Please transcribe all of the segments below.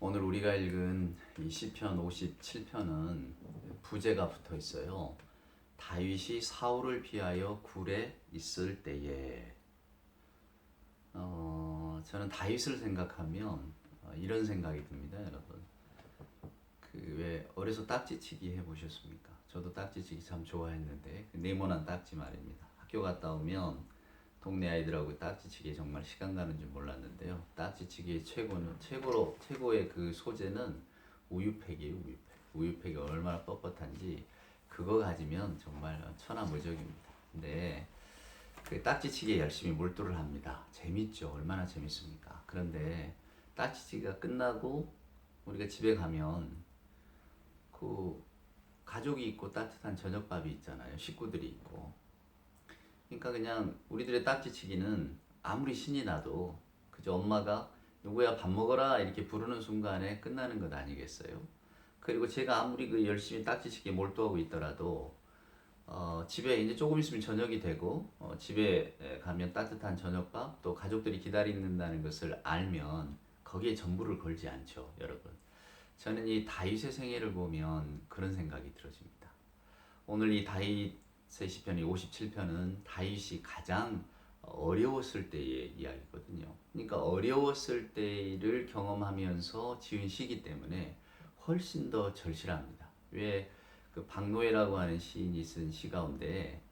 오늘 우리가 읽은 이 시편 57편은 부제가 붙어 있어요. 다윗이 사울을 피하여 굴에 있을 때에. 저는 다윗을 생각하면 이런 생각이 듭니다, 여러분. 그 왜 어려서 딱지치기 해보셨습니까? 저도 딱지치기 참 좋아했는데 네모난 딱지 말입니다. 학교 갔다 오면 동네 아이들하고 딱지치기에 정말 시간 가는 줄 몰랐는데요. 딱지치기의 최고의 그 소재는 우유팩이에요, 우유팩. 우유팩이 얼마나 뻣뻣한지 그거 가지면 정말 천하무적입니다. 근데 그 딱지치기에 열심히 몰두를 합니다. 재밌죠. 얼마나 재밌습니까? 그런데 딱지치기가 끝나고 우리가 집에 가면 그 가족이 있고 따뜻한 저녁밥이 있잖아요. 식구들이 있고. 그러니까 그냥 우리들의 딱지치기는 아무리 신이 나도 그저 엄마가 누구야 밥 먹어라 이렇게 부르는 순간에 끝나는 것 아니겠어요? 그리고 제가 아무리 그 열심히 딱지치기에 몰두하고 있더라도 집에 이제 조금 있으면 저녁이 되고 집에 가면 따뜻한 저녁밥 또 가족들이 기다린다는 것을 알면 거기에 전부를 걸지 않죠, 여러분. 저는 이 다윗의 생애를 보면 그런 생각이 들어집니다. 오늘 이 다윗의 시편 이 57편은 다윗이 가장 어려웠을 때의 이야기거든요. 그러니까 어려웠을 때를 경험하면서 지은 시기 때문에 훨씬 더 절실합니다. 왜 그 박노해라고 하는 시인이 쓴 시 가운데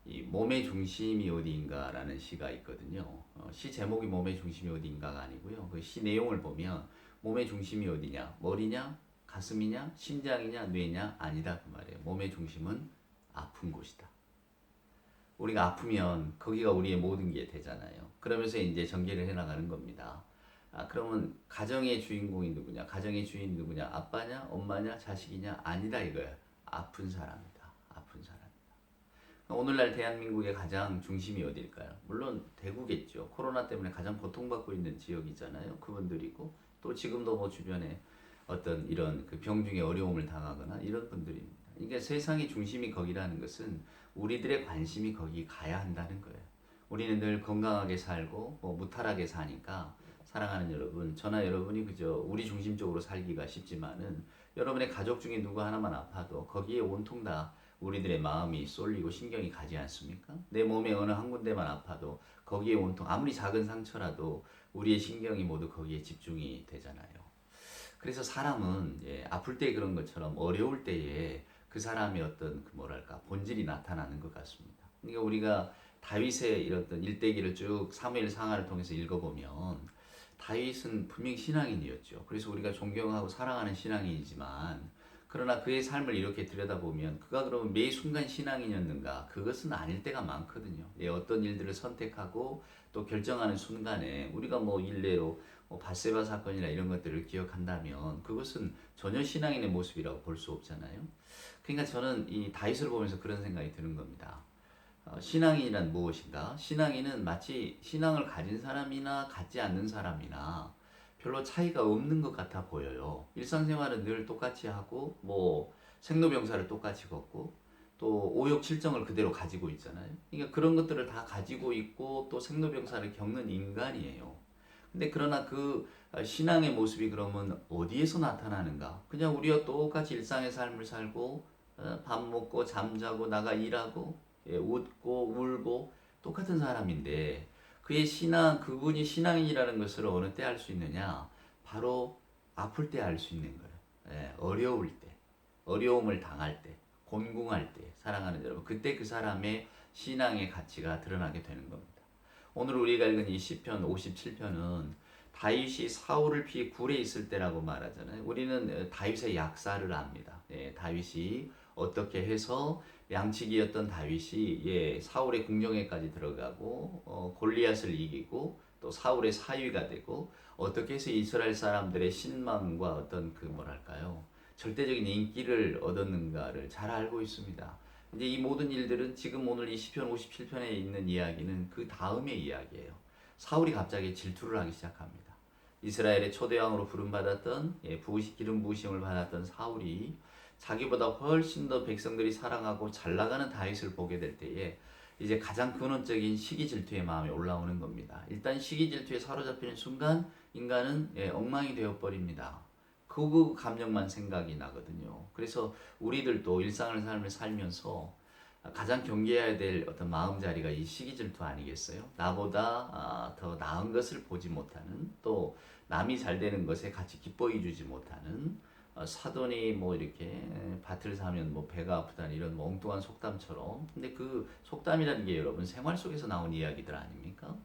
이 몸의 중심이 어디인가라는 시가 있거든요. 시 제목이 몸의 중심이 어디인가가 아니고요. 그 시 내용을 보면 몸의 중심이 어디냐? 머리냐? 가슴이냐? 심장이냐? 뇌냐? 아니다 그 말이에요. 몸의 중심은 아픈 곳이다. 우리가 아프면 거기가 우리의 모든 게 되잖아요. 그러면서 이제 전개를 해나가는 겁니다. 그러면 가정의 주인공이 누구냐? 가정의 주인이 누구냐? 아빠냐? 엄마냐? 자식이냐? 아니다 이거야. 아픈 사람이다. 아픈 사람이다. 오늘날 대한민국의 가장 중심이 어디일까요? 물론 대구겠죠. 코로나 때문에 가장 고통받고 있는 지역이잖아요. 그분들이고 또 지금도 뭐 주변에 어떤 이런 그 병중의 어려움을 당하거나 이런 분들입니다. 그러니까 세상의 중심이 거기라는 것은 우리들의 관심이 거기 가야 한다는 거예요. 우리는 늘 건강하게 살고 뭐 무탈하게 사니까 사랑하는 여러분, 저나 여러분이 그저 우리 중심적으로 살기가 쉽지만은 여러분의 가족 중에 누구 하나만 아파도 거기에 온통 다 우리들의 마음이 쏠리고 신경이 가지 않습니까? 내 몸의 어느 한 군데만 아파도 거기에 온통 아무리 작은 상처라도 우리의 신경이 모두 거기에 집중이 되잖아요. 그래서 사람은 아플 때 그런 것처럼 어려울 때에 그 사람의 어떤 그 뭐랄까 본질이 나타나는 것 같습니다. 그러니까 우리가 다윗의 이런 일대기를 쭉 사무엘 상하를 통해서 읽어보면 다윗은 분명히 신앙인이었죠. 그래서 우리가 존경하고 사랑하는 신앙인이지만 그러나 그의 삶을 이렇게 들여다보면 그가 그러면 매 순간 신앙인이었는가? 그것은 아닐 때가 많거든요. 어떤 일들을 선택하고 또 결정하는 순간에 우리가 뭐 일례로 바세바 사건이나 이런 것들을 기억한다면 그것은 전혀 신앙인의 모습이라고 볼 수 없잖아요. 그러니까 저는 이 다윗을 보면서 그런 생각이 드는 겁니다. 신앙인이란 무엇인가? 신앙인은 마치 신앙을 가진 사람이나 갖지 않는 사람이나 별로 차이가 없는 것 같아 보여요. 일상생활은 늘 똑같이 하고 뭐 생로병사를 똑같이 걷고 또 오욕칠정을 그대로 가지고 있잖아요. 그러니까 그런 것들을 다 가지고 있고 또 생로병사를 겪는 인간이에요. 근데 그러나 그 신앙의 모습이 그러면 어디에서 나타나는가? 그냥 우리와 똑같이 일상의 삶을 살고 밥 먹고 잠자고 나가 일하고 웃고 울고 똑같은 사람인데 그분이 신앙인이라는 것을 어느 때 알 수 있느냐? 바로 아플 때 알 수 있는 거예요. 어려울 때, 어려움을 당할 때, 곤궁할 때, 사랑하는 여러분, 그때 그 사람의 신앙의 가치가 드러나게 되는 겁니다. 오늘 우리가 읽은 이 시편 57편은 다윗이 사울을 피해 굴에 있을 때라고 말하잖아요. 우리는 다윗의 약사를 압니다. 다윗이 어떻게 해서 양치기였던 다윗이 사울의 궁정에까지 들어가고 골리앗을 이기고 또 사울의 사위가 되고 어떻게 해서 이스라엘 사람들의 신망과 어떤 그 뭐랄까요 절대적인 인기를 얻었는가를 잘 알고 있습니다. 이제 이 모든 일들은 지금 오늘 이 시편 57편에 있는 이야기는 그 다음의 이야기예요. 사울이 갑자기 질투를 하기 시작합니다. 이스라엘의 초대왕으로 부름받았던 기름 부으심을 받았던 사울이 자기보다 훨씬 더 백성들이 사랑하고 잘 나가는 다윗을 보게 될 때에 이제 가장 근원적인 시기 질투의 마음이 올라오는 겁니다. 일단 시기 질투에 사로잡히는 순간 인간은 엉망이 되어 버립니다. 그 감정만 생각이 나거든요. 그래서 우리들도 일상을 삶을 살면서 가장 경계해야 될 어떤 마음자리가 이 시기질투 아니겠어요? 나보다 더 나은 것을 보지 못하는, 또 남이 잘 되는 것에 같이 기뻐해 주지 못하는, 사돈이 뭐 이렇게 밭을 사면 뭐 배가 아프다는 이런 엉뚱한 속담처럼. 근데 그 속담이라는 게 여러분 생활 속에서 나온 이야기들 아닙니까?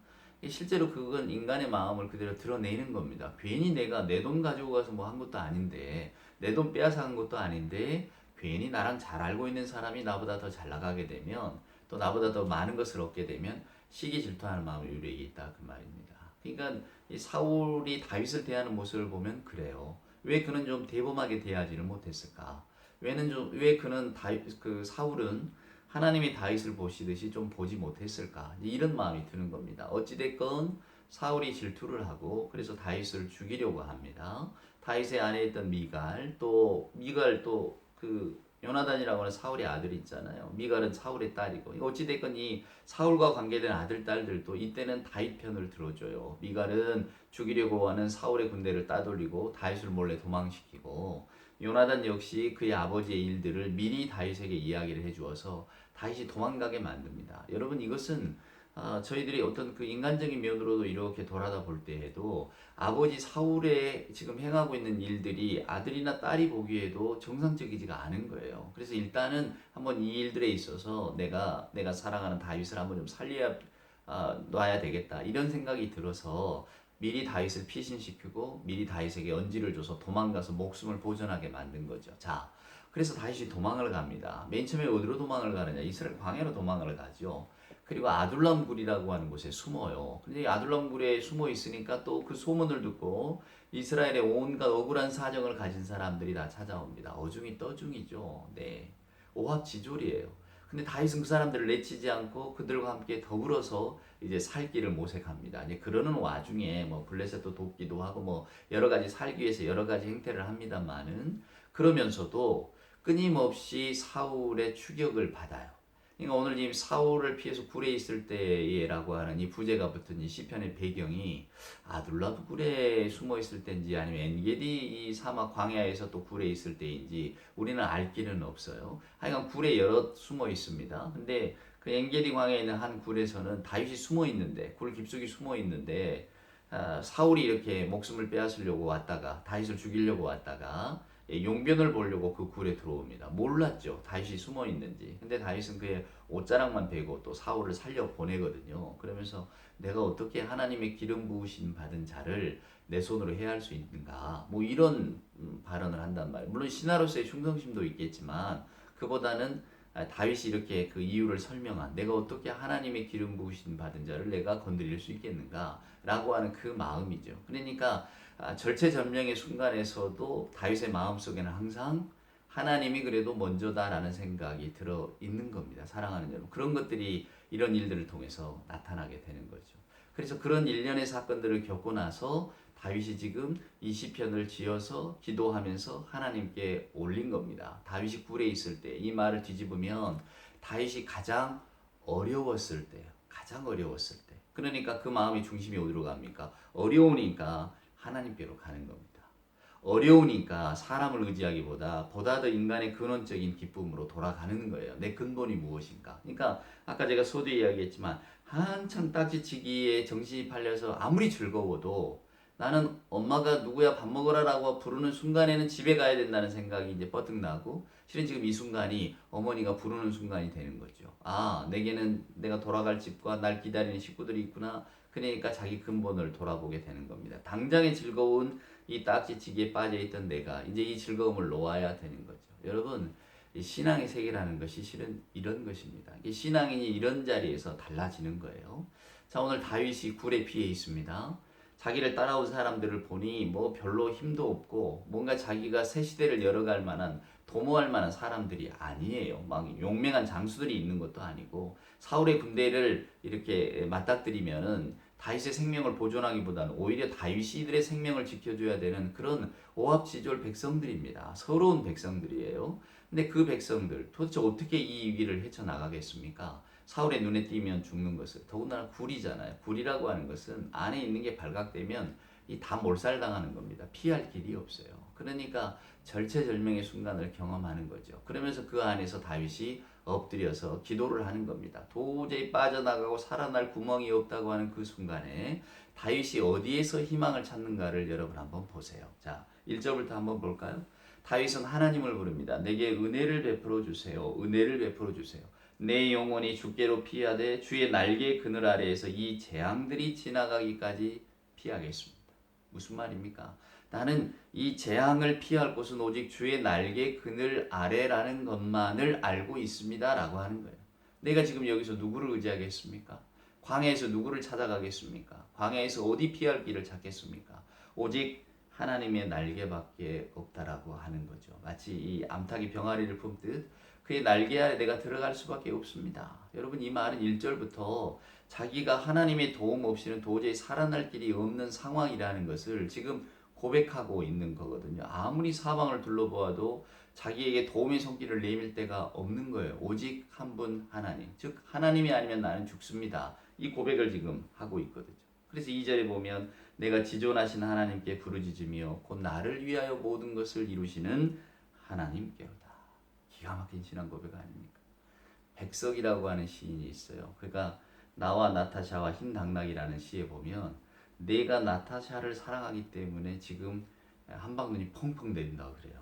실제로 그건 인간의 마음을 그대로 드러내는 겁니다. 괜히 내가 내 돈 가지고 가서 뭐 한 것도 아닌데, 내 돈 빼앗아 간 것도 아닌데, 괜히 나랑 잘 알고 있는 사람이 나보다 더 잘 나가게 되면, 또 나보다 더 많은 것을 얻게 되면 시기 질투하는 마음이 우리에게 있다 그 말입니다. 그러니까 이 사울이 다윗을 대하는 모습을 보면 그래요. 왜 그는 좀 대범하게 대하지를 못했을까? 왜 그는 그 사울은 하나님이 다윗을 보시듯이 좀 보지 못했을까? 이런 마음이 드는 겁니다. 어찌됐건 사울이 질투를 하고 그래서 다윗을 죽이려고 합니다. 다윗의 아내에 있던 미갈 또 그 요나단이라고 하는 사울의 아들이 있잖아요. 미갈은 사울의 딸이고, 어찌됐건 이 사울과 관계된 아들 딸들도 이때는 다윗 편을 들어줘요. 미갈은 죽이려고 하는 사울의 군대를 따돌리고 다윗을 몰래 도망시키고, 요나단 역시 그의 아버지의 일들을 미리 다윗에게 이야기를 해주어서 다윗이 도망가게 만듭니다. 여러분, 이것은 저희들이 어떤 그 인간적인 면으로도 이렇게 돌아다 볼 때에도 아버지 사울의 지금 행하고 있는 일들이 아들이나 딸이 보기에도 정상적이지가 않은 거예요. 그래서 일단은 한번 이 일들에 있어서 내가 사랑하는 다윗을 한번 좀 놔야 되겠다, 이런 생각이 들어서 미리 다윗을 피신시키고 미리 다윗에게 언지를 줘서 도망가서 목숨을 보존하게 만든 거죠. 자, 그래서 다윗이 도망을 갑니다. 맨 처음에 어디로 도망을 가느냐? 이스라엘 광야로 도망을 가죠. 그리고 아둘람 굴이라고 하는 곳에 숨어요. 근데 아둘람 굴에 숨어 있으니까 또 그 소문을 듣고 이스라엘의 온갖 억울한 사정을 가진 사람들이 다 찾아옵니다. 어중이 떠중이죠. 네, 오합지졸이에요. 근데 다윗은 그 사람들을 내치지 않고 그들과 함께 더불어서 이제 살 길을 모색합니다. 이제 그러는 와중에 뭐 블레셋도 돕기도 하고 뭐 여러 가지 살기 위해서 여러 가지 행태를 합니다만은, 그러면서도 끊임없이 사울의 추격을 받아요. 그러니까 오늘 지금 사울을 피해서 굴에 있을 때라고 하는 이 부제가 붙은 이 시편의 배경이 아둘람 굴에 숨어 있을 때인지 아니면 엔게디 이 사막 광야에서 또 굴에 있을 때인지 우리는 알 길은 없어요. 하여간 굴에 여러 숨어 있습니다. 근데 그 엔게디 광야에 있는 한 굴에서는 다윗이 숨어 있는데, 굴 깊숙이 숨어 있는데, 사울이 이렇게 목숨을 빼앗으려고 왔다가 다윗을 죽이려고 왔다가 용변을 보려고 그 굴에 들어옵니다. 몰랐죠, 다윗이 숨어 있는지. 근데 다윗은 그의 옷자락만 베고 또 사울을 살려 보내거든요. 그러면서 내가 어떻게 하나님의 기름 부으심 받은 자를 내 손으로 해할 수 있는가, 뭐 이런 발언을 한단 말이에요. 물론 신하로서의 충성심도 있겠지만 그보다는 다윗이 이렇게 그 이유를 설명한, 내가 어떻게 하나님의 기름 부으심 받은 자를 내가 건드릴 수 있겠는가 라고 하는 그 마음이죠. 그러니까 절체절명의 순간에서도 다윗의 마음속에는 항상 하나님이 그래도 먼저다라는 생각이 들어 있는 겁니다. 사랑하는 여러분, 그런 것들이 이런 일들을 통해서 나타나게 되는 거죠. 그래서 그런 일련의 사건들을 겪고 나서 다윗이 지금 이 시편을 지어서 기도하면서 하나님께 올린 겁니다. 다윗이 굴에 있을 때, 이 말을 뒤집으면 다윗이 가장 어려웠을 때예요. 가장 어려웠을 때. 그러니까 그 마음의 중심이 어디로 갑니까? 어려우니까 하나님께로 가는 겁니다. 어려우니까 사람을 의지하기보다 보다 더 인간의 근원적인 기쁨으로 돌아가는 거예요. 내 근본이 무엇인가? 그러니까 아까 제가 서두에 이야기했지만 한창 딱지치기에 정신이 팔려서 아무리 즐거워도 나는 엄마가 누구야 밥 먹으라라고 부르는 순간에는 집에 가야 된다는 생각이 이제 뻗뜩 나고, 실은 지금 이 순간이 어머니가 부르는 순간이 되는 거죠. 아, 내게는 내가 돌아갈 집과 날 기다리는 식구들이 있구나. 그러니까 자기 근본을 돌아보게 되는 겁니다. 당장의 즐거운 이 딱지치기에 빠져있던 내가 이제 이 즐거움을 놓아야 되는 거죠. 여러분, 이 신앙의 세계라는 것이 실은 이런 것입니다. 이 신앙인이 이런 자리에서 달라지는 거예요. 자, 오늘 다윗이 굴에 피해 있습니다. 자기를 따라온 사람들을 보니 뭐 별로 힘도 없고 뭔가 자기가 새 시대를 열어갈 만한, 도모할 만한 사람들이 아니에요. 막 용맹한 장수들이 있는 것도 아니고, 사울의 군대를 이렇게 맞닥뜨리면은 다윗의 생명을 보존하기보다는 오히려 다윗이 이들의 생명을 지켜줘야 되는 그런 오합지졸 백성들입니다. 서러운 백성들이에요. 근데 그 백성들 도대체 어떻게 이 위기를 헤쳐나가겠습니까? 사울의 눈에 띄면 죽는 것을, 더군다나 굴이잖아요. 굴이라고 하는 것은 안에 있는 게 발각되면 이 다 몰살당하는 겁니다. 피할 길이 없어요. 그러니까 절체절명의 순간을 경험하는 거죠. 그러면서 그 안에서 다윗이 엎드려서 기도를 하는 겁니다. 도저히 빠져나가고 살아날 구멍이 없다고 하는 그 순간에 다윗이 어디에서 희망을 찾는가를 여러분 한번 보세요. 자, 1절부터 한번 볼까요? 다윗은 하나님을 부릅니다. 내게 은혜를 베풀어 주세요. 은혜를 베풀어 주세요. 내 영혼이 주께로 피하되 주의 날개 그늘 아래에서 이 재앙들이 지나가기까지 피하겠습니다. 무슨 말입니까? 나는 이 재앙을 피할 곳은 오직 주의 날개 그늘 아래라는 것만을 알고 있습니다. 라고 하는 거예요. 내가 지금 여기서 누구를 의지하겠습니까? 광야에서 누구를 찾아가겠습니까? 광야에서 어디 피할 길을 찾겠습니까? 오직 하나님의 날개밖에 없다라고 하는 거죠. 마치 이 암탉이 병아리를 품듯 그의 날개 아래 내가 들어갈 수밖에 없습니다. 여러분 이 말은 1절부터 자기가 하나님의 도움 없이는 도저히 살아날 길이 없는 상황이라는 것을 지금 고백하고 있는 거거든요. 아무리 사방을 둘러보아도 자기에게 도움의 손길을 내밀 데가 없는 거예요. 오직 한 분 하나님. 즉 하나님이 아니면 나는 죽습니다. 이 고백을 지금 하고 있거든요. 그래서 2절에 보면 내가 지존하신 하나님께 부르짖으며 곧 나를 위하여 모든 것을 이루시는 하나님께로다. 기가 막힌 신앙 고백 아닙니까? 백석이라고 하는 시인이 있어요. 그러니까 나와 나타샤와 흰 당나귀라는 시에 보면 내가 나타샤를 사랑하기 때문에 지금 한방눈이 펑펑 내린다고 그래요.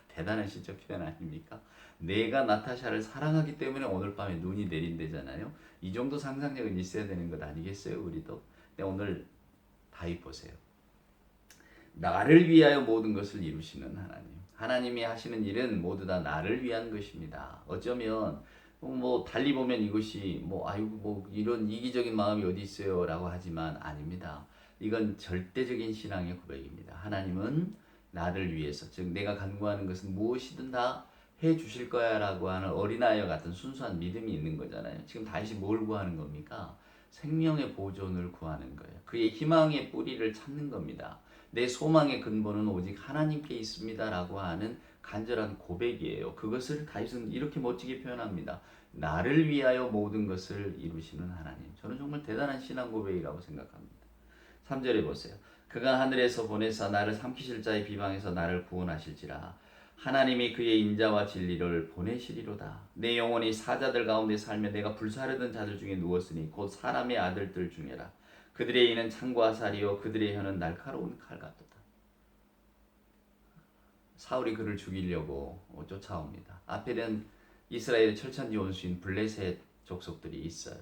대단한 시적 표현 아닙니까? 내가 나타샤를 사랑하기 때문에 오늘 밤에 눈이 내린대잖아요. 이 정도 상상력은 있어야 되는 것 아니겠어요, 우리도? 근데 오늘 다윗 보세요. 나를 위하여 모든 것을 이루시는 하나님. 하나님이 하시는 일은 모두 다 나를 위한 것입니다. 어쩌면 뭐 달리 보면 이것이 뭐 아이고 뭐 이런 이기적인 마음이 어디 있어요라고 하지만 아닙니다. 이건 절대적인 신앙의 고백입니다. 하나님은 나를 위해서 즉 내가 간구하는 것은 무엇이든 다 해주실 거야라고 하는 어린아이와 같은 순수한 믿음이 있는 거잖아요. 지금 다시 뭘 구하는 겁니까? 생명의 보존을 구하는 거예요. 그의 희망의 뿌리를 찾는 겁니다. 내 소망의 근본은 오직 하나님께 있습니다라고 하는 간절한 고백이에요. 그것을 다윗은 이렇게 멋지게 표현합니다. 나를 위하여 모든 것을 이루시는 하나님. 저는 정말 대단한 신앙 고백이라고 생각합니다. 3절에 보세요. 그가 하늘에서 보내사 나를 삼키실 자의 비방에서 나를 구원하실지라. 하나님이 그의 인자와 진리를 보내시리로다. 내 영혼이 사자들 가운데 살며 내가 불사르던 자들 중에 누웠으니 곧 사람의 아들들 중에라. 그들의 이는 창과 살이요 그들의 혀는 날카로운 칼 같도다. 사울이 그를 죽이려고 쫓아옵니다. 앞에는 이스라엘의 철천지 원수인 블레셋 족속들이 있어요.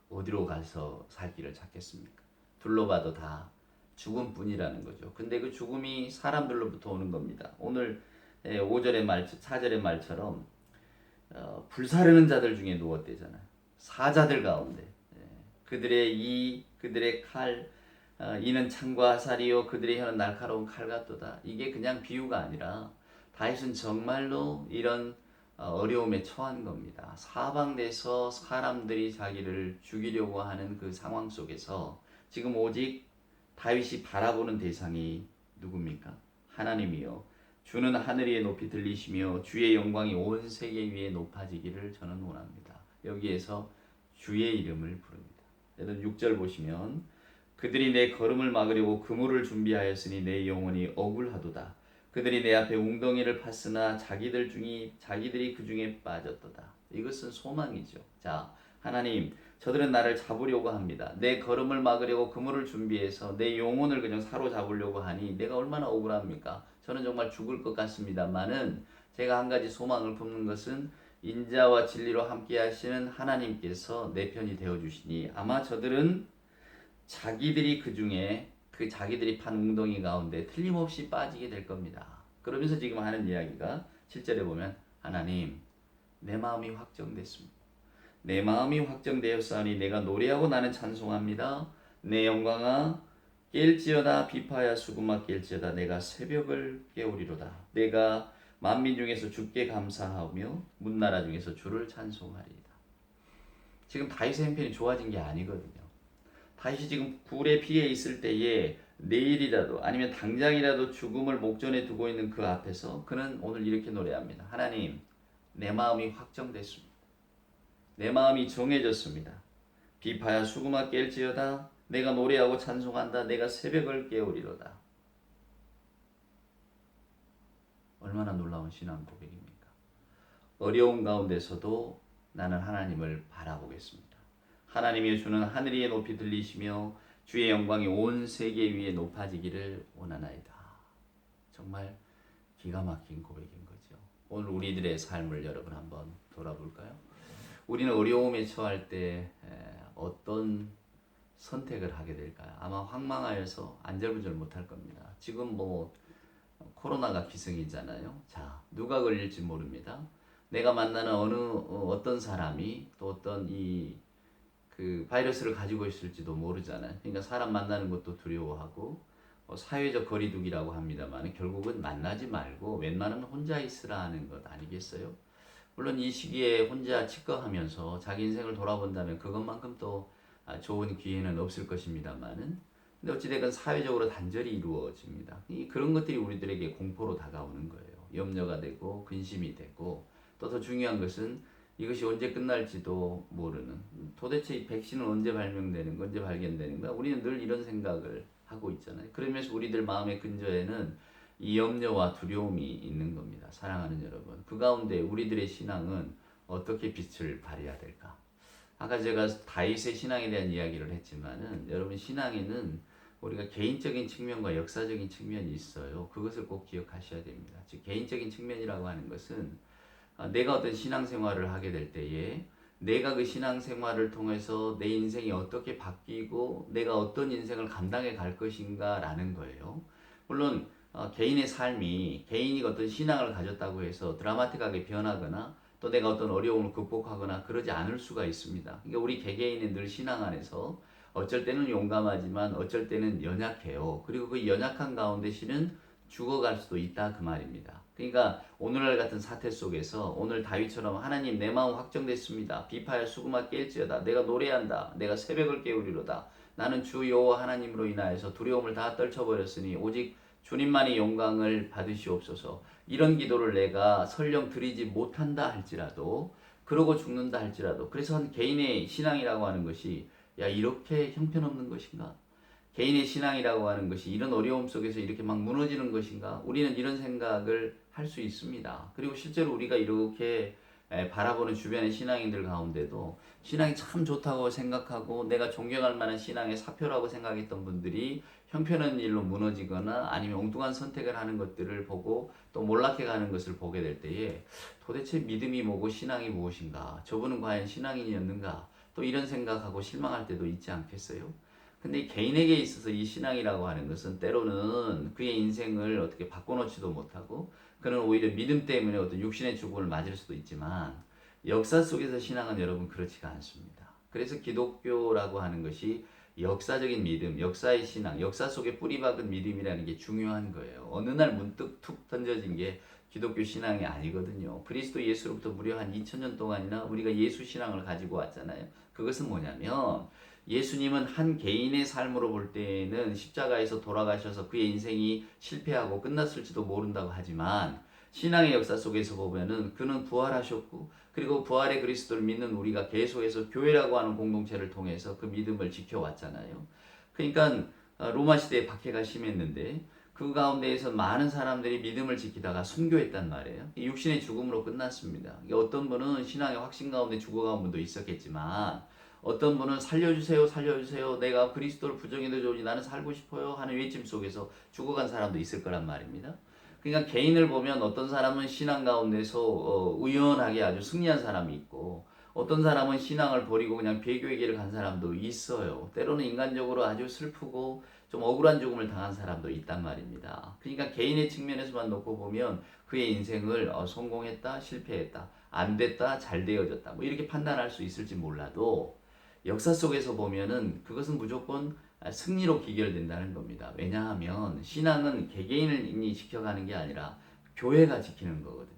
어디로 가서 살 길을 찾겠습니까? 둘러봐도 다 죽음뿐이라는 거죠. 근데 그 죽음이 사람들로부터 오는 겁니다. 오늘 5절의 말, 4절의 말처럼 불사르는 자들 중에 누웠대잖아요. 사자들 가운데 그들의 칼, 이는 창과 살이요 그들의 혀는 날카로운 칼 같도다. 이게 그냥 비유가 아니라 다윗은 정말로 이런 어려움에 처한 겁니다. 사방에서 사람들이 자기를 죽이려고 하는 그 상황 속에서 지금 오직 다윗이 바라보는 대상이 누굽니까? 하나님이요. 주는 하늘 위에 높이 들리시며 주의 영광이 온 세계 위에 높아지기를 저는 원합니다. 여기에서 주의 이름을 부릅니다. 여러분 6절 보시면 그들이 내 걸음을 막으려고 그물을 준비하였으니 내 영혼이 억울하도다. 그들이 내 앞에 웅덩이를 팠으나 자기들이 그 중에 빠졌도다. 이것은 소망이죠. 자, 하나님, 저들은 나를 잡으려고 합니다. 내 걸음을 막으려고 그물을 준비해서 내 영혼을 그냥 사로잡으려고 하니 내가 얼마나 억울합니까? 저는 정말 죽을 것 같습니다만은 제가 한 가지 소망을 품는 것은 인자와 진리로 함께 하시는 하나님께서 내 편이 되어 주시니 아마 저들은 자기들이 자기들이 판 웅덩이 가운데 틀림없이 빠지게 될 겁니다. 그러면서 지금 하는 이야기가 7절에 보면 하나님 내 마음이 확정됐습니다. 내 마음이 확정되었사오니 내가 노래하고 나는 찬송합니다. 내 영광아 깰지어다 비파야 수금아 깰지어다 내가 새벽을 깨우리로다. 내가 만민 중에서 주께 감사하며 문나라 중에서 주를 찬송하리이다. 지금 다윗의 형편이 좋아진 게 아니거든요. 다윗이 지금 굴의 피해 있을 때에 내일이라도 아니면 당장이라도 죽음을 목전에 두고 있는 그 앞에서 그는 오늘 이렇게 노래합니다. 하나님, 내 마음이 확정됐습니다. 내 마음이 정해졌습니다. 비파야 수금아 깰지어다 내가 노래하고 찬송한다. 내가 새벽을 깨우리로다. 놀라운 신앙 고백입니까? 어려운 가운데서도 나는 하나님을 바라보겠습니다. 하나님이 주는 하늘 위에 높이 들리시며 주의 영광이 온 세계 위에 높아지기를 원하나이다. 정말 기가 막힌 고백인 거죠. 오늘 우리들의 삶을 여러분 한번 돌아볼까요? 우리는 어려움에 처할 때 어떤 선택을 하게 될까요? 아마 황망하여서 안절부절 못할 겁니다. 지금 뭐 코로나가 기승이잖아요. 자, 누가 걸릴지 모릅니다. 내가 만나는 어떤 사람이 또 어떤 그 바이러스를 가지고 있을지도 모르잖아요. 그러니까 사람 만나는 것도 두려워하고 사회적 거리두기라고 합니다만 결국은 만나지 말고 웬만하면 혼자 있으라 하는 것 아니겠어요? 물론 이 시기에 혼자 치과하면서 자기 인생을 돌아본다면 그것만큼 또 좋은 기회는 없을 것입니다만은 근데 어찌됐건 사회적으로 단절이 이루어집니다. 그런 것들이 우리들에게 공포로 다가오는 거예요. 염려가 되고 근심이 되고 또 더 중요한 것은 이것이 언제 끝날지도 모르는 도대체 이 백신은 언제 발명되는 거 언제 발견되는 가 우리는 늘 이런 생각을 하고 있잖아요. 그러면서 우리들 마음의 근저에는 이 염려와 두려움이 있는 겁니다. 사랑하는 여러분, 그 가운데 우리들의 신앙은 어떻게 빛을 발해야 될까? 아까 제가 다윗의 신앙에 대한 이야기를 했지만은 여러분 신앙에는 우리가 개인적인 측면과 역사적인 측면이 있어요. 그것을 꼭 기억하셔야 됩니다. 즉 개인적인 측면이라고 하는 것은 내가 어떤 신앙생활을 하게 될 때에 내가 그 신앙생활을 통해서 내 인생이 어떻게 바뀌고 내가 어떤 인생을 감당해 갈 것인가 라는 거예요. 물론 개인의 삶이 개인이 어떤 신앙을 가졌다고 해서 드라마틱하게 변하거나 또 내가 어떤 어려움을 극복하거나 그러지 않을 수가 있습니다. 그러니까 우리 개개인의 늘 신앙 안에서 어쩔 때는 용감하지만 어쩔 때는 연약해요. 그리고 그 연약한 가운데 신은 죽어갈 수도 있다 그 말입니다. 그러니까 오늘날 같은 사태 속에서 오늘 다윗처럼 하나님 내 마음 확정됐습니다. 비파야 수구마 깰지어다. 내가 노래한다. 내가 새벽을 깨우리로다. 나는 주 여호와 하나님으로 인하여서 두려움을 다 떨쳐버렸으니 오직 주님만이 영광을 받으시옵소서. 이런 기도를 내가 설령 드리지 못한다 할지라도 그러고 죽는다 할지라도 그래서 한 개인의 신앙이라고 하는 것이 야 이렇게 형편없는 것인가? 개인의 신앙이라고 하는 것이 이런 어려움 속에서 이렇게 막 무너지는 것인가? 우리는 이런 생각을 할 수 있습니다. 그리고 실제로 우리가 이렇게 바라보는 주변의 신앙인들 가운데도 신앙이 참 좋다고 생각하고 내가 존경할 만한 신앙의 사표라고 생각했던 분들이 형편없는 일로 무너지거나 아니면 엉뚱한 선택을 하는 것들을 보고 또 몰락해가는 것을 보게 될 때에 도대체 믿음이 뭐고 신앙이 무엇인가? 저분은 과연 신앙인이었는가? 또 이런 생각하고 실망할 때도 있지 않겠어요? 근데 개인에게 있어서 이 신앙이라고 하는 것은 때로는 그의 인생을 어떻게 바꿔놓지도 못하고 그는 오히려 믿음 때문에 어떤 육신의 죽음을 맞을 수도 있지만 역사 속에서 신앙은 여러분 그렇지가 않습니다. 그래서 기독교라고 하는 것이 역사적인 믿음, 역사의 신앙, 역사 속에 뿌리박은 믿음이라는 게 중요한 거예요. 어느 날 문득 툭 던져진 게 기독교 신앙이 아니거든요. 그리스도 예수로부터 무려 한 2000년 동안이나 우리가 예수 신앙을 가지고 왔잖아요. 그것은 뭐냐면 예수님은 한 개인의 삶으로 볼 때에는 십자가에서 돌아가셔서 그의 인생이 실패하고 끝났을지도 모른다고 하지만 신앙의 역사 속에서 보면은 그는 부활하셨고 그리고 부활의 그리스도를 믿는 우리가 계속해서 교회라고 하는 공동체를 통해서 그 믿음을 지켜왔잖아요. 그러니까 로마 시대에 박해가 심했는데 그 가운데에서 많은 사람들이 믿음을 지키다가 순교했단 말이에요. 육신의 죽음으로 끝났습니다. 어떤 분은 신앙의 확신 가운데 죽어간 분도 있었겠지만 어떤 분은 살려주세요 살려주세요 내가 그리스도를 부정해도 좋으니 나는 살고 싶어요 하는 외침 속에서 죽어간 사람도 있을 거란 말입니다. 그러니까 개인을 보면 어떤 사람은 신앙 가운데서 의연하게 아주 승리한 사람이 있고 어떤 사람은 신앙을 버리고 그냥 배교의 길을 간 사람도 있어요. 때로는 인간적으로 아주 슬프고 좀 억울한 죽음을 당한 사람도 있단 말입니다. 그러니까 개인의 측면에서만 놓고 보면 그의 인생을 성공했다 실패했다 안 됐다 잘 되어졌다 뭐 이렇게 판단할 수 있을지 몰라도 역사 속에서 보면은 그것은 무조건 승리로 기결된다는 겁니다. 왜냐하면 신앙은 개개인이 지켜가는 게 아니라 교회가 지키는 거거든요.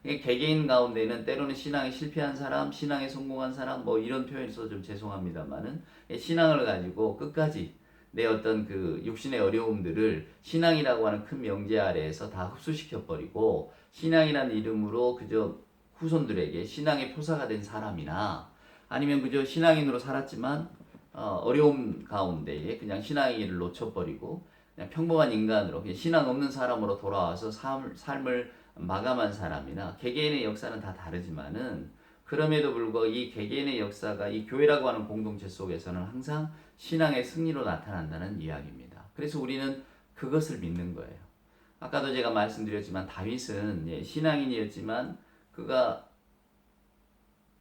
개개인 가운데는 때로는 신앙에 실패한 사람, 신앙에 성공한 사람 뭐 이런 표현이 있어서 좀 죄송합니다만은 신앙을 가지고 끝까지 내 어떤 그 육신의 어려움들을 신앙이라고 하는 큰 명제 아래에서 다 흡수시켜 버리고 신앙이라는 이름으로 그저 후손들에게 신앙의 표사가 된 사람이나 아니면 그저 신앙인으로 살았지만 어려움 가운데에 그냥 신앙의 길을 놓쳐버리고 그냥 평범한 인간으로 그냥 신앙 없는 사람으로 돌아와서 삶을 마감한 사람이나 개개인의 역사는 다 다르지만은 그럼에도 불구하고 이 개개인의 역사가 이 교회라고 하는 공동체 속에서는 항상 신앙의 승리로 나타난다는 이야기입니다. 그래서 우리는 그것을 믿는 거예요. 아까도 제가 말씀드렸지만 다윗은 신앙인이었지만 그가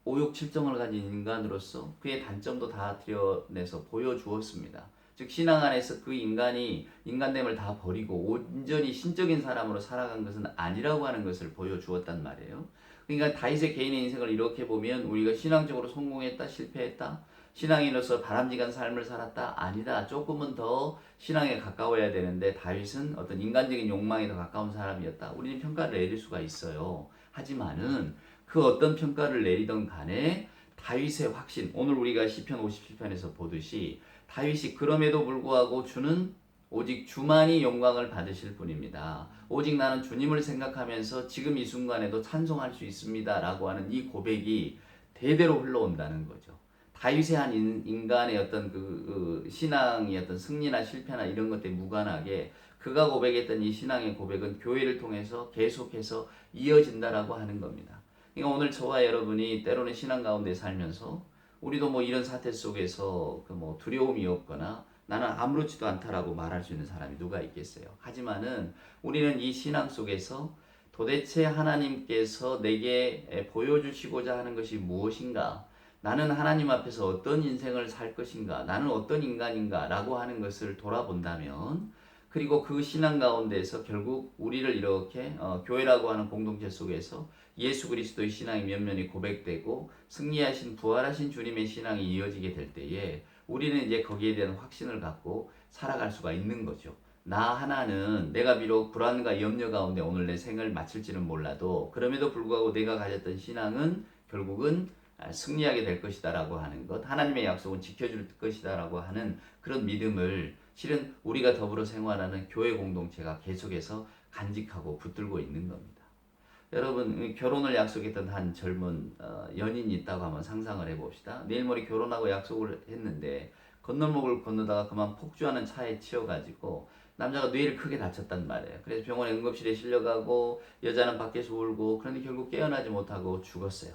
오욕칠정을 가진 인간으로서 그의 단점도 다 드러내서 보여주었습니다. 즉 신앙 안에서 그 인간이 인간됨을 다 버리고 온전히 신적인 사람으로 살아간 것은 아니라고 하는 것을 보여주었단 말이에요. 그러니까 다윗의 개인의 인생을 이렇게 보면 우리가 신앙적으로 성공했다, 실패했다, 신앙인으로서 바람직한 삶을 살았다, 아니다. 조금은 더 신앙에 가까워야 되는데 다윗은 어떤 인간적인 욕망에 더 가까운 사람이었다. 우리는 평가를 내릴 수가 있어요. 하지만은 그 어떤 평가를 내리던 간에 다윗의 확신, 오늘 우리가 시편 57편에서 보듯이 다윗이 그럼에도 불구하고 주는 오직 주만이 영광을 받으실 분입니다. 오직 나는 주님을 생각하면서 지금 이 순간에도 찬송할 수 있습니다. 라고 하는 이 고백이 대대로 흘러온다는 거죠. 다윗의 한 인간의 어떤 그 신앙의 어떤 승리나 실패나 이런 것들에 무관하게 그가 고백했던 이 신앙의 고백은 교회를 통해서 계속해서 이어진다라고 하는 겁니다. 그러니까 오늘 저와 여러분이 때로는 신앙 가운데 살면서 우리도 뭐 이런 사태 속에서 그 뭐 두려움이 없거나 나는 아무렇지도 않다라고 말할 수 있는 사람이 누가 있겠어요. 하지만은 우리는 이 신앙 속에서 도대체 하나님께서 내게 보여주시고자 하는 것이 무엇인가? 나는 하나님 앞에서 어떤 인생을 살 것인가? 나는 어떤 인간인가? 라고 하는 것을 돌아본다면 그리고 그 신앙 가운데서 결국 우리를 이렇게 교회라고 하는 공동체 속에서 예수 그리스도의 신앙이 면면히 고백되고 승리하신 부활하신 주님의 신앙이 이어지게 될 때에 우리는 이제 거기에 대한 확신을 갖고 살아갈 수가 있는 거죠. 나 하나는 내가 비록 불안과 염려 가운데 오늘 내 생을 마칠지는 몰라도 그럼에도 불구하고 내가 가졌던 신앙은 결국은 승리하게 될 것이다 라고 하는 것, 하나님의 약속은 지켜줄 것이다 라고 하는 그런 믿음을 실은 우리가 더불어 생활하는 교회 공동체가 계속해서 간직하고 붙들고 있는 겁니다. 여러분 결혼을 약속했던 한 젊은 연인이 있다고 한번 상상을 해봅시다. 내일 모레 결혼하고 약속을 했는데 건널목을 건너다가 그만 폭주하는 차에 치여가지고 남자가 뇌를 크게 다쳤단 말이에요. 그래서 병원에 응급실에 실려가고 여자는 밖에서 울고 그런데 결국 깨어나지 못하고 죽었어요.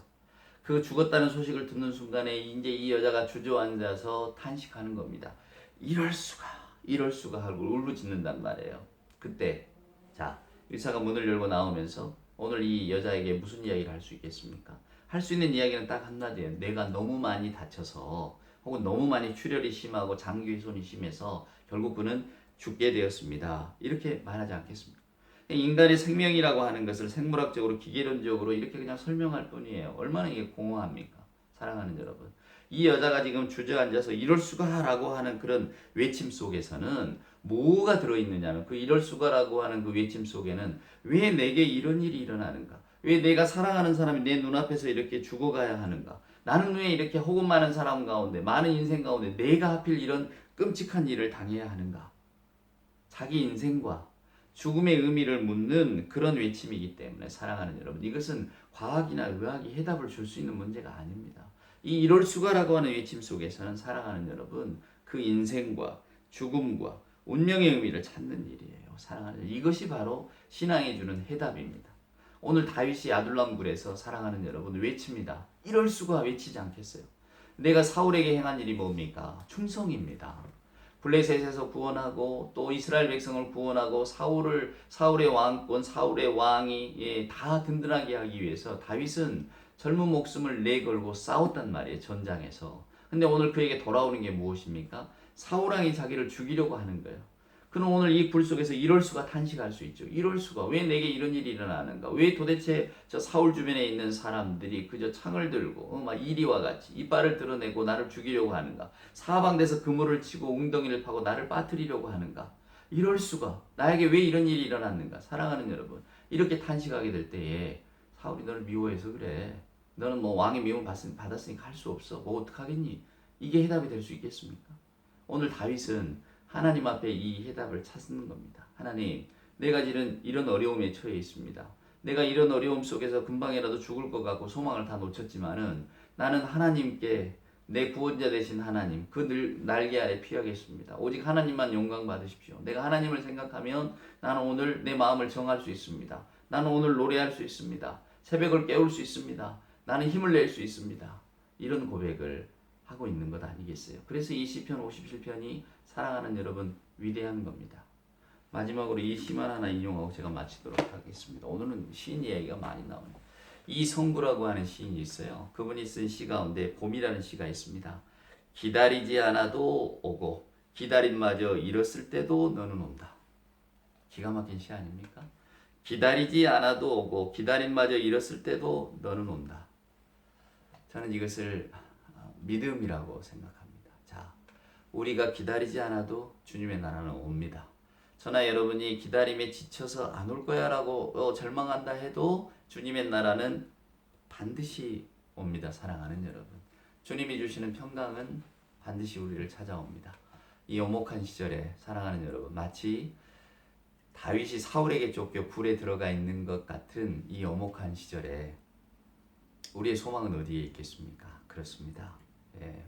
그 죽었다는 소식을 듣는 순간에 이제 이 여자가 주저앉아서 탄식하는 겁니다. 이럴 수가 하고 울부짖는단 말이에요. 그때 자 의사가 문을 열고 나오면서 오늘 이 여자에게 무슨 이야기를 할 수 있겠습니까? 할 수 있는 이야기는 딱 한마디예요. 내가 너무 많이 다쳐서 혹은 너무 많이 출혈이 심하고 장기 훼손이 심해서 결국 그는 죽게 되었습니다. 이렇게 말하지 않겠습니까? 인간의 생명이라고 하는 것을 생물학적으로 기계론적으로 이렇게 그냥 설명할 뿐이에요. 얼마나 이게 공허합니까? 사랑하는 여러분. 이 여자가 지금 주저앉아서 이럴 수가 라고 하는 그런 외침 속에서는 뭐가 들어있느냐면 그 이럴 수가라고 하는 그 외침 속에는 왜 내게 이런 일이 일어나는가? 왜 내가 사랑하는 사람이 내 눈앞에서 이렇게 죽어가야 하는가? 나는 왜 이렇게 호흡 많은 사람 가운데 많은 인생 가운데 내가 하필 이런 끔찍한 일을 당해야 하는가? 자기 인생과 죽음의 의미를 묻는 그런 외침이기 때문에 사랑하는 여러분 이것은 과학이나 의학이 해답을 줄 수 있는 문제가 아닙니다. 이 이럴 수가라고 하는 외침 속에서는 사랑하는 여러분 그 인생과 죽음과 운명의 의미를 찾는 일이에요. 사랑하는 여러분. 이것이 바로 신앙이 주는 해답입니다. 오늘 다윗이 아둘람 굴에서 사랑하는 여러분 외칩니다. 이럴 수가 외치지 않겠어요. 내가 사울에게 행한 일이 뭡니까? 충성입니다. 블레셋에서 구원하고 또 이스라엘 백성을 구원하고 사울의 왕권, 사울의 왕이 다 든든하게 하기 위해서 다윗은 젊은 목숨을 내걸고 싸웠단 말이에요. 전장에서. 근데 오늘 그에게 돌아오는 게 무엇입니까? 사울 왕이 자기를 죽이려고 하는 거예요. 그는 오늘 이 굴 속에서 이럴 수가 탄식할 수 있죠. 이럴 수가 왜 내게 이런 일이 일어나는가? 왜 도대체 저 사울 주변에 있는 사람들이 그저 창을 들고 막 이리와 같이 이빨을 드러내고 나를 죽이려고 하는가? 사방에서 그물을 치고 웅덩이를 파고 나를 빠뜨리려고 하는가? 이럴 수가 나에게 왜 이런 일이 일어났는가? 사랑하는 여러분 이렇게 탄식하게 될 때에 사울이 너를 미워해서 그래. 너는 뭐 왕의 미움을 받았으니까 할 수 없어. 뭐 어떡하겠니? 이게 해답이 될 수 있겠습니까? 오늘 다윗은 하나님 앞에 이 해답을 찾는 겁니다. 하나님, 내가 이런 어려움에 처해 있습니다. 내가 이런 어려움 속에서 금방이라도 죽을 것 같고 소망을 다 놓쳤지만은 나는 하나님께 내 구원자 되신 하나님 그 날개 아래 피하겠습니다. 오직 하나님만 영광 받으십시오. 내가 하나님을 생각하면 나는 오늘 내 마음을 정할 수 있습니다. 나는 오늘 노래할 수 있습니다. 새벽을 깨울 수 있습니다. 나는 힘을 낼 수 있습니다. 이런 고백을 하고 있는 것 아니겠어요? 그래서 이 시편 57편이 사랑하는 여러분 위대한 겁니다. 마지막으로 이 시만 하나 인용하고 제가 마치도록 하겠습니다. 오늘은 시인 이야기가 많이 나옵니다. 이성구라고 하는 시인이 있어요. 그분이 쓴 시 가운데 봄이라는 시가 있습니다. 기다리지 않아도 오고 기다림마저 잃었을 때도 너는 온다. 기가 막힌 시 아닙니까? 기다리지 않아도 오고 기다림마저 잃었을 때도 너는 온다. 저는 이것을 믿음이라고 생각합니다. 자, 우리가 기다리지 않아도 주님의 나라는 옵니다. 저나 여러분이 기다림에 지쳐서 안 올 거야 라고 절망한다 해도 주님의 나라는 반드시 옵니다. 사랑하는 여러분, 주님이 주시는 평강은 반드시 우리를 찾아옵니다. 이 오목한 시절에 사랑하는 여러분, 마치 다윗이 사울에게 쫓겨 불에 들어가 있는 것 같은 이 오목한 시절에 우리의 소망은 어디에 있겠습니까? 그렇습니다.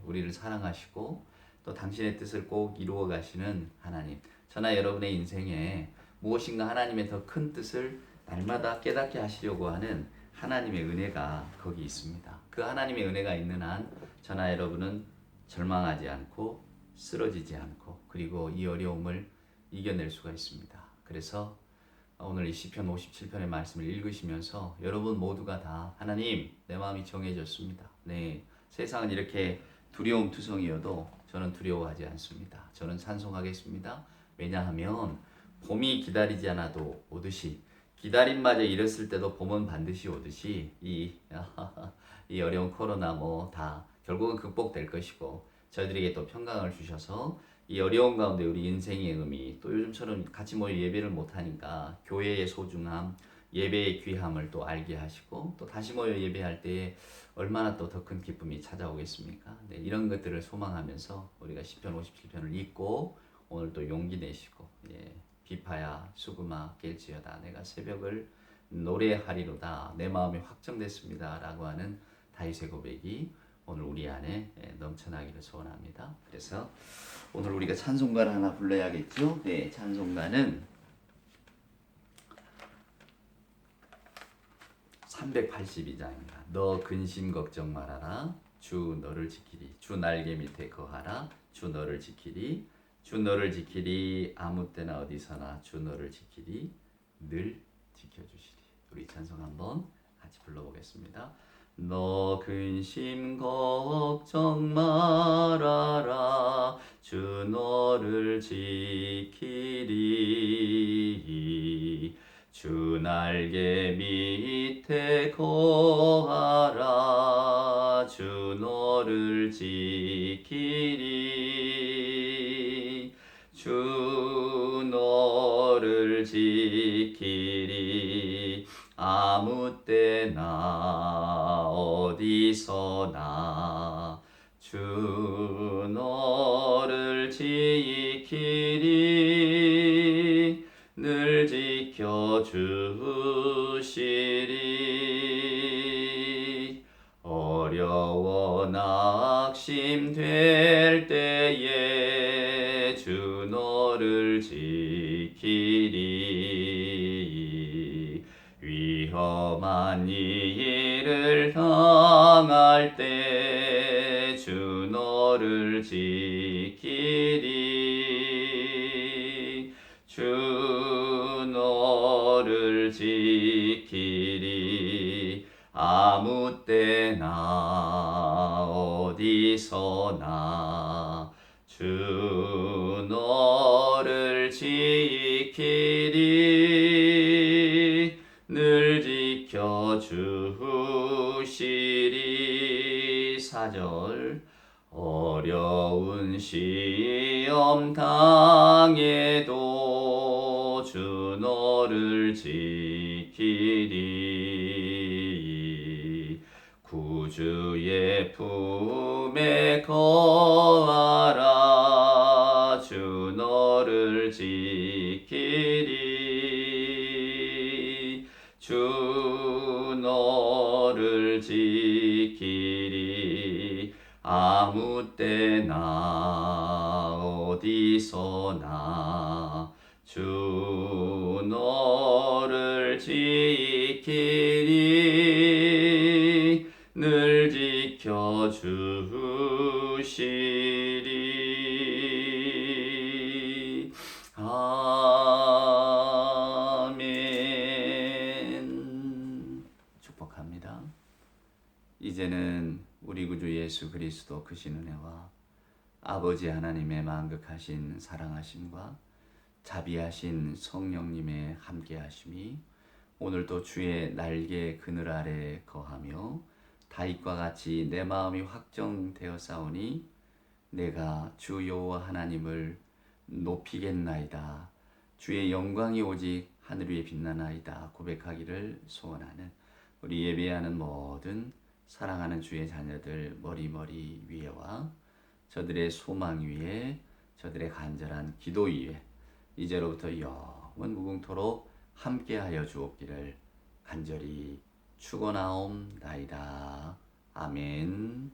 우리를 사랑하시고 또 당신의 뜻을 꼭 이루어 가시는 하나님, 저나 여러분의 인생에 무엇인가 하나님의 더 큰 뜻을 날마다 깨닫게 하시려고 하는 하나님의 은혜가 거기 있습니다. 그 하나님의 은혜가 있는 한 저나 여러분은 절망하지 않고 쓰러지지 않고 그리고 이 어려움을 이겨낼 수가 있습니다. 그래서 오늘 이 시편 57편의 말씀을 읽으시면서 여러분 모두가 다 하나님 내 마음이 정해졌습니다. 네, 세상은 이렇게 두려움투성이어도 저는 두려워하지 않습니다. 저는 찬송하겠습니다. 왜냐하면 봄이 기다리지 않아도 오듯이 기다림마저 잃었을 때도 봄은 반드시 오듯이 이 어려운 코로나 뭐 다 결국은 극복될 것이고 저희들에게 또 평강을 주셔서 이 어려운 가운데 우리 인생의 의미, 또 요즘처럼 같이 모여 예배를 못하니까 교회의 소중함, 예배의 귀함을 또 알게 하시고 또 다시 모여 예배할 때에 얼마나 또 더 큰 기쁨이 찾아오겠습니까? 네, 이런 것들을 소망하면서 우리가 시편 57편을 읽고 오늘 또 용기 내시고 비파야 수구마 깰지어다 내가 새벽을 노래하리로다 내 마음이 확정됐습니다 라고 하는 다윗의 고백이 오늘 우리 안에 넘쳐나기를 소원합니다. 그래서 오늘 우리가 찬송가를 하나 불러야겠죠? 네, 찬송가는 382장입니다. 너 근심 걱정 말아라. 주 너를 지키리. 주 날개 밑에 거하라. 주 너를 지키리. 주 너를 지키리. 아무 때나 어디서나 주 너를 지키리. 늘 지켜주시리. 우리 찬송 한번 같이 불러보겠습니다. 너 근심 걱정 말아라. 주 너를 지키리. 주 날개 밑에 거하라. 주 너를 지키리. 주 너를 지키리. 아무 때나 어디서나 주 너를 지키리. 늘 지켜주시리. 어려워 낙심될 때에 주 너를 지키리. 위험한 일을 당할 때 주 너를 지키리. 주 너를 지키리. 아무 때나 어디서나 주 너를 지키리. 늘 지켜주시리. 4절 어려운 시험 당해도 주 너를 지키리. 구주의 품에 거하라. 주 너를 지키리. 주 너를 지키리. 아무 때나 어디서나 주 너를 지키리 늘 지켜주시리. 아멘. 축복합니다. 이제는 우리 구주 예수 그리스도 크신 은혜와 아버지 하나님의 만극하신 사랑하심과 자비하신 성령님의 함께하심이 오늘도 주의 날개 그늘 아래 거하며 다윗과 같이 내 마음이 확정되어 싸우니 내가 주 여호와 하나님을 높이겠나이다. 주의 영광이 오직 하늘 위에 빛나나이다. 고백하기를 소원하는 우리 예배하는 모든 사랑하는 주의 자녀들 머리 위에와 저들의 소망 위에 저들의 간절한 기도 위에 이제로부터 영원 무궁토록 함께하여 주옵기를 간절히 축원하옵나이다. 아멘.